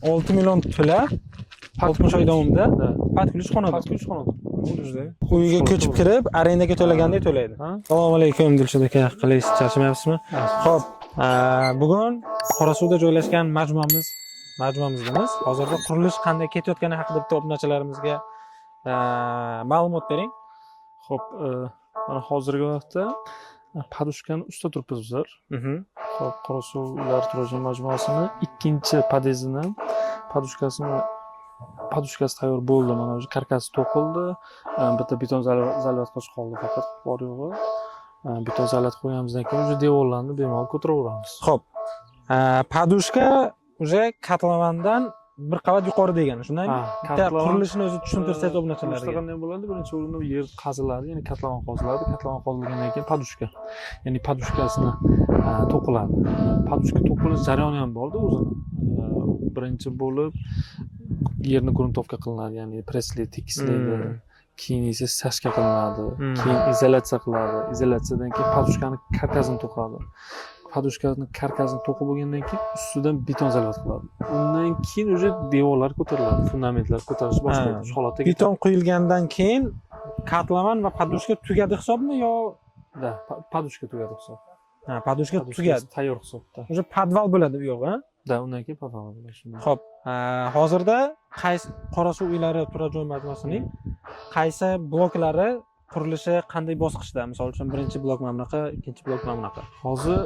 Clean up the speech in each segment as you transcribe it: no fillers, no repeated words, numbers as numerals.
6 million to'lab 60 oy davomida pat kulish xonada. Patkulish xonada. Uyiga ko'chib kirib, arendaga to'lagandek to'laydi. Assalomu alaykum Dilshod aka, qilaysiz, charchamayapsizmi? Xo'p, bugun Qorasuvda joylashgan majmuamizdamiz. Hozirda qurilish qanday ketayotgani haqida bitta obunachilarimizga ma'lumot bering. Xo'p, mana hozirgi vaqtda padushkani ustida turibmiz bizlar. Xo'p, Qorasuvlar turar joy majmuasini ikkinchi podyezdini padushkasi tayyor bo'ldi. Mana o'sha karkasi to'qildi. Bitta beton zalyatqich qoldi faqat bor yo'g'i. Beton zalyat qo'yganimizdan keyin o'sha devorlarni bemalol ko'taraveramiz. Xo'p. Padushka o'sha katlamandan bir qavat yuqori degan. Shundan bitta qurilishini o'zi tushuntirsangiz obunachilarga. Qanday bo'ladi? Birinchi o'rinda yer qaziladi, ya'ni katlaman qaziladi. Katlaman qazilgandan keyin padushka. Ya'ni padushkasini to'qiladi. Padushka to'qilish jarayoni ham borda o'zini. Birinchi bo'lib yerni gruntovka qilinadi, ya'ni presli tekislaydi. Keyin esa sashka qilinadi. Keyin izolyatsiya qiladi. Izolyatsiyadan keyin padushkani karkasini to'qiladi. Padushkani karkasini to'qib bo'lgandan keyin ustidan beton zalyat qiladi. Undan keyin o'sha devorlar ko'tariladi, fundamentlar ko'tarilish boshlanadi. Shu holatga beton quyilgandan keyin katlaman va padushka tugadi hisobmi yo? Padushka tugadi hisob. Padushka tugadi. Tayyor hisobda. O'sha podval bo'ladi bu yo'q, undan keyin podval bo'ladi shunday. Xo'p, hozirda qaysi Qorasuv uylari turar joy majmuasining qaysi bloklari qurilishi qanday bosqichda? Misol uchun birinchi blok mana bunaqa, ikkinchi blok mana bunaqa. Hozir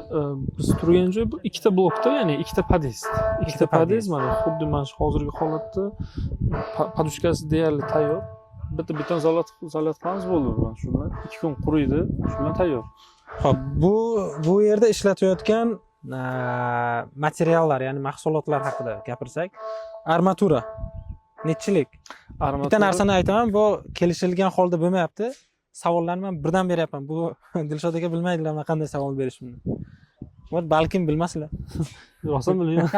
biz turgan joy bu ikkita blokda, ya'ni ikkita podyezd. Ikkita podyezd mana xuddi mana shu hozirgi holatda padushkasi deyarli tayyor. Bitta beton zalyat qilamiz bo'ldi bilan. Shu bilan 2 kun quriydi, shu bilan tayyor. Xo'p, bu yerda ishlatayotgan materiallar, ya'ni mahsulotlar haqida gapirsak, armatura nechilik? Bitta narsani aytaman, bu kelishilgan holda bo'lmayapti. Savollarni men birdan beryapman. Bu Dilshod aka bilmaydilar men qanday savol berishimni. Balkim bilmaslar. Rosa bilmayman.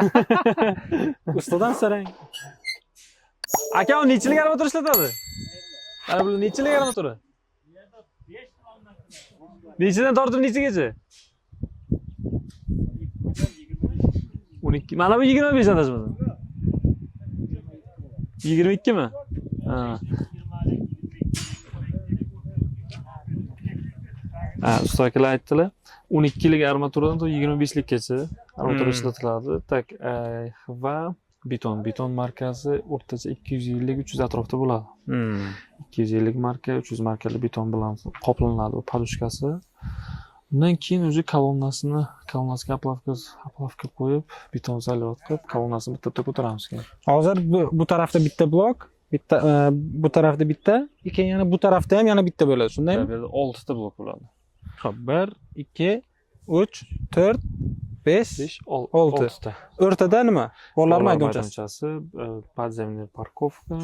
Ustodan so'rang. Aka, u nechilik armatura ishlatadi? Mana bu nechilik armatura? Nechidan tortib nechigacha? 12. Mana bu 25 dan tashmasin. 22 mi? Usta akalar aytdilar, 12 lik armaturadan 25 likgacha armatura ishlatiladi. Tak va beton markasi o'rtacha 250 300 atrofida bo'ladi. 250 marka, 300 markali beton bilan qoplanadi bu padushkasi. Undan keyin o'zi kolonnasiga aplavka qo'yib, beton zalyat qilib, kolonnasini bitta ko'taramiz keyin. Hozir bu tarafda bitta blok, bu tarafda bitta, keyin yana bu tarafda ham yana bitta bo'ladi, shundaymi? Bu yerda 6 ta blok bo'ladi. Xo'p, 1 2 3 4 5 6 ta. O'rtada nima? Bolalar maydonchasi, podzemniy parkovka.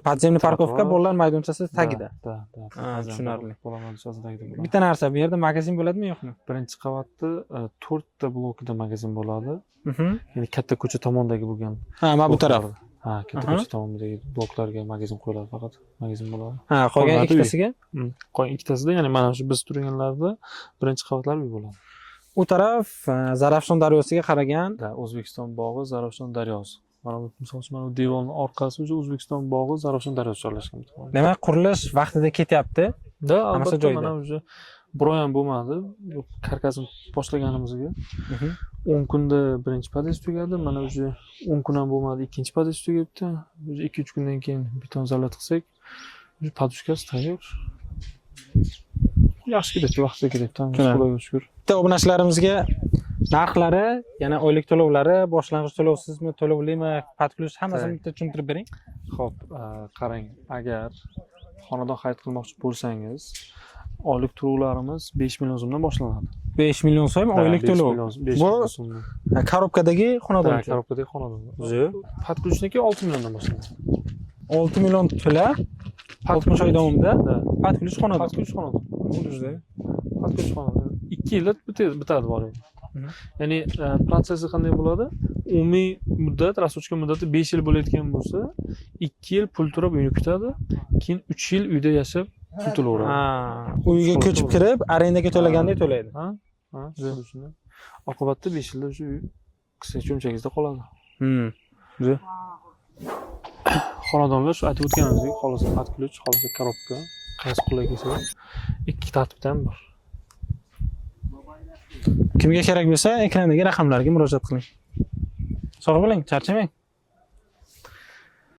Podzemniy parkovka bolalar maydonchasi tagida. Tushunarli. Bolalar maydonchasi tagida bo'ladi. Bitta narsa, bu yerda magazin bo'ladimi, yo'qmi? Birinchi qavatda 4 ta blokda magazin bo'ladi. Ya'ni katta ko'cha tomondagi bo'lgan. Mana bu taraf. Katta ko'cha tomondagi bloklarga magazin qo'yiladi faqat. Magazin bo'ladi. Qolgan ikkitasiga? Qolgan ikkitasida, ya'ni mana shu biz turganlarda birinchi qavatlar uy bo'ladi. U taraf Zarafshon daryosiga qaragan. O'zbekiston bog'i, Zarafshon daryosi. Mana bu misol uchun mana bu devorning orqasi o'sha O'zbekiston bog'i, Zarafshon daryosi joylashgan. Demak, qurilish vaqtida ketyapti. Albatta, mana o'sha bir oy ham bo'lmadi. Karkasini boshlaganimizga 10 kunda birinchi podyezd tugadi. Mana o'sha 10 kun ham bo'lmadi, ikkinchi podyezd tugabdi. O'sha 2-3 kundan keyin beton zalyat qilsak, o'sha padushkasi tayyor. Yaxshi ketdi, vaqtida ketdi. Xudoga shukr. Bitta obunachilarimizga narxlari, yana oylik to'lovlari, boshlang'ich to'lovsizmi, to'lovlimi, patkulish hammasini bitta tushuntirib bering. Xo'p, qarang, agar xonadon xarid qilmoqchi bo'lsangiz, oylik to'lovlarimiz 5 million so'mdan boshlanadi. 5 million so'm oylik to'lov. Bu korobkadagi xonadon. Korobkadagi xonadon. Patkulishniki 6 milliondan boshlanadi. 6 million to'lab 60 oy davomida patkulish xonadon. Patkulish xonadon. Patkulish xonadon. 2 yilda bitadi bor edi. Ya'ni protsessi qanday bo'ladi? Umumiy muddat, rastochka muddati 5 yil bo'layotgan bo'lsa, 2 yil pul to'lab uyni kutadi, keyin 3 yil uyda yashab pul to'laveradi. Uyga ko'chib kirib, arendaga to'lagandek to'laydi. Oqibatda 5 yilda shu uy qisqa cho'mchagingizda qoladi. Juda. Xonadonlar shu aytib o'tganimizdek, xohlasa podключ, xohlasa korobka, qaysi qulay kelsa, ikki tartibdan bor. Kimga kerak bo'lsa, ekrandagi raqamlarga murojaat qiling. Sog' bo'ling, charchamang.